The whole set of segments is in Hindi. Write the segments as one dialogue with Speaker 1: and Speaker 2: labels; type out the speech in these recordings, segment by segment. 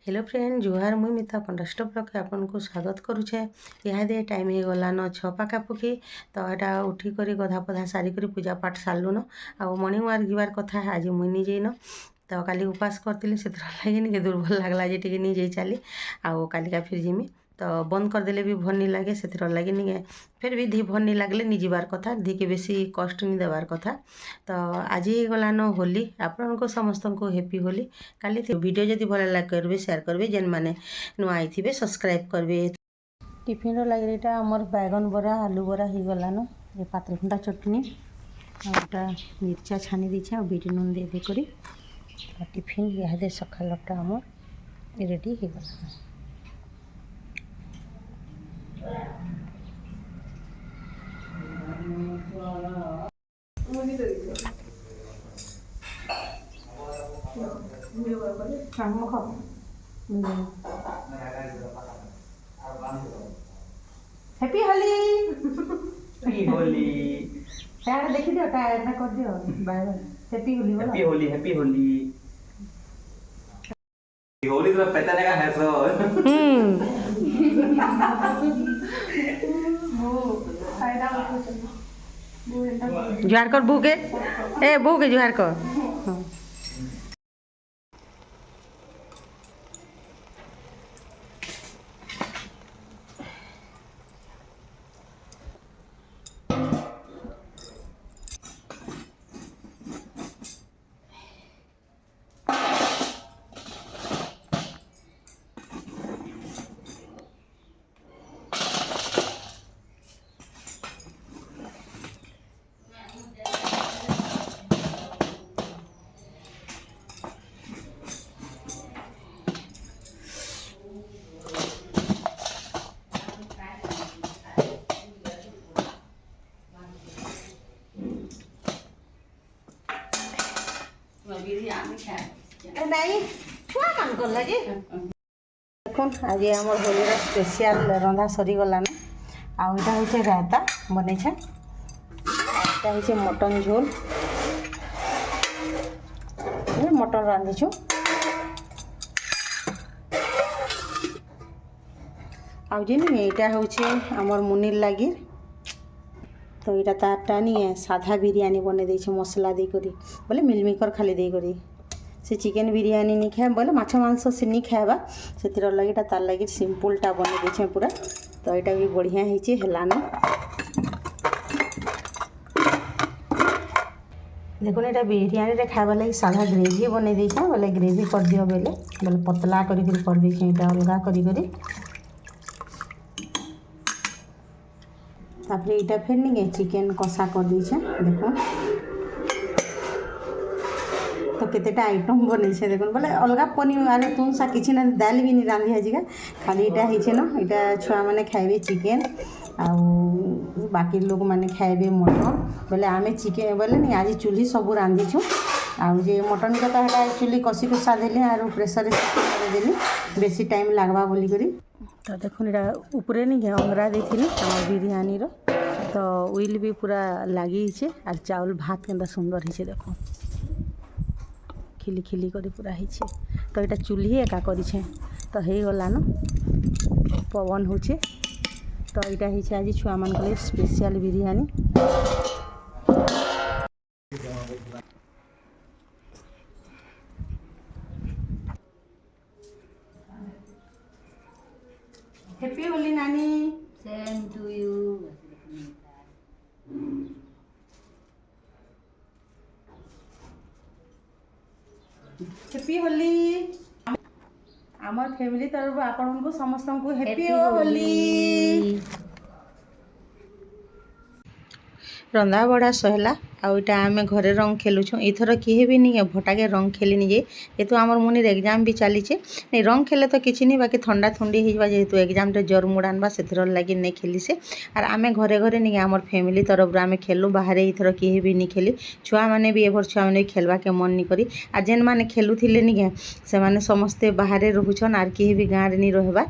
Speaker 1: हेलो फ्रेंड जुहार मुई मिता पंडस्ट ब्लॉग आपन को स्वागत करुचे। इहादे टाइम हो गलान 6 पाखापाखि तो यहाँ उठिक गधा पधा सारिक पूजा पाठ सारून आ मर्निंग वार्क जीवार कथा आज मुई नहीं जाइन तो काली उपास करती से लगे दुर्बल लगला जे टी नहीं जाई चली आउ कालिका फिर जिमी तो बंद करदेले भी भल नहीं लगे से लगे नहीं फिर भी धी भल नहीं लगले नहीं जीवार कथा धी के बेसी कष्ट नहीं देवार कथा। तो आज गलान होली आपण को समस्त को हैप्पी होली। काली वीडियो जदि भल लाइक करेंगे शेयर करेंगे जेन मैंने नुआ आई सब्सक्राइब करेंगे। टिफिन लगे यहाँ आमर बैगन बरा आलू बरा हो गलान ये पातलघंटा चटनी आटा मिर्चा छानी दीछे और बीट नून दे देकर टिफिन इहादे सकालटा आमर रेडी हो गलान। हैप्पी होली
Speaker 2: हैप्पी होली
Speaker 1: यार देखि दियो टायर ना कर दियो बाय बाय हैप्पी होली बोलो
Speaker 2: हैप्पी होली हैप्पी होली होली तो पता नहीं है सो
Speaker 1: जुहार कर बुके ए बुके जुहार कर नहीं छुआ मान कर लगे देखुन आज आम होली स्पेशल रंधा सरीगलान आटा हूँ रायता बन हूँ मटन झोल मटन रांधिछु आईटा हूँ आमर मुनिर लगी तो यहाँ तारटा नहीं साधा बिरयानी बने देछे मसला देकर बोले मिलमिकर खाली देकर से चिकेन बिरयानी नहीं खाए बोले माछ मांस से नहीं खाएबा से लगे तार लगे सिंपलटा बने देछे पूरा तो यहाँ भी बढ़िया हेलान। देखो यहाँ बिरयानी खावा लगे साधा ग्रेवी बने देछे बोले ग्रेवी कर दियो बोले बोले पतला कर देछे यहाँ अलगा करी तापर यहाँ फिर नहीं चिकेन कषा कर दीछे देखो तो केतेटा आइटम बने देख बोले अलग पनीर तुम सा किसी ना दाल भी नहीं रांधि आजिका खाली यहाँ होचे ना यहाँ छुआ मैंने खाइबे चिकेन आउ बाकी लोग मैंने खाइबे मटन बोले आमे चिकेन बोले नहीं आज चूल्ही सब रांधिछु आउ जे मटन के तो है चूल्ही कषि कुषा देली आर प्रेसर देली बेसी टाइम लगवा बोली करी तो देखो यहाँ ऊपरे नहीं अंगरा देती आम बिरयानी तो उइल भी पूरा लगी और चाउल भात के सुंदर ही देखो खिली खिली कर पूरा ही तो यहाँ चूल्ही एका करे तो हो गलान पवन हो तो यहाँ ही आज छुआ मान स्पेशल बिरयानी हैप्पी होली नानी
Speaker 3: same to you
Speaker 1: happy Holi आमर फैमिली तरफ आपण को समस्त को हैप्पी होली। रंधा बड़ा सहला आईटा आम घरे रंग खेलुछुँ इथर किए भी नहीं भटाके रंग खेलिनी जे जेहेतु आमर मुनिर एग्जाम भी चली नहीं रंग खेले तो किसी नहीं बाकी ठंडा ठंडी हो जेहेतु एग्जाम जर मुड़ आनवा से लगे नहीं खेली से आर आम घरे घरे नहीं आमर फैमिली तरफ आम खेलु बाहर इथर किए भी नहीं खेली छुआ मैंने भी एभर छुआ मैंने खेलवा के मन नहीं करी आर जेन मैंने खेलुले नहीं से मैंने समस्ते बाहर रोचन आर किए भी गाँव नहीं रहबा।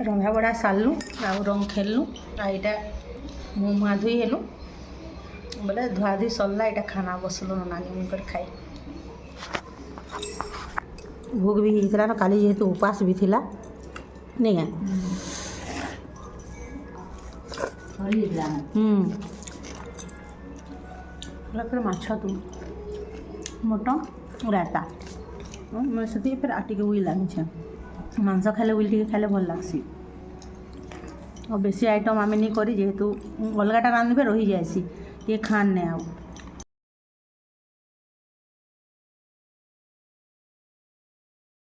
Speaker 1: ରନ୍ଧା ବଢ଼ା ସାରିଲୁ ଆଉ ରଙ୍ଗ ଖେଲଲୁ ଆଉ ଏଇଟା ମୁଁ ମୁହାଁ ଧୁଇ ହେଲୁ ବୋଲେ ଧୁଆ ଧୁଇ ସରିଲା ଏଇଟା ଖାନା ବସଲୁ ନାନୀ ମୁଇଁ ଖାଇ ଭୋଗ ବି ହେଇଥିଲା ନା କାଲି ଯେହେତୁ ଉପାସ ବି ଥିଲା ନାଇଁ ଆଁ? ପୁରା ମାଛ ତୁ ମଟନ ରାତା ସେତିକି ଫେର୍ ଆଉ ଟିକେ ଉଇ ଲାଗୁଛେ ମାଂସ ଖାଇଲେ ଉଇଲ୍ ଟିକେ ଖାଇଲେ ଭଲ ଲାଗ୍ସି ଆଉ ବେଶୀ ଆଇଟମ୍ ଆମେ ନି କରି ଯେହେତୁ ଅଲଗାଟା ରାନ୍ଧିବେ ରହିଯାଏସି ଟିକେ ଖାନ୍ ନାଇଁ ଆଉ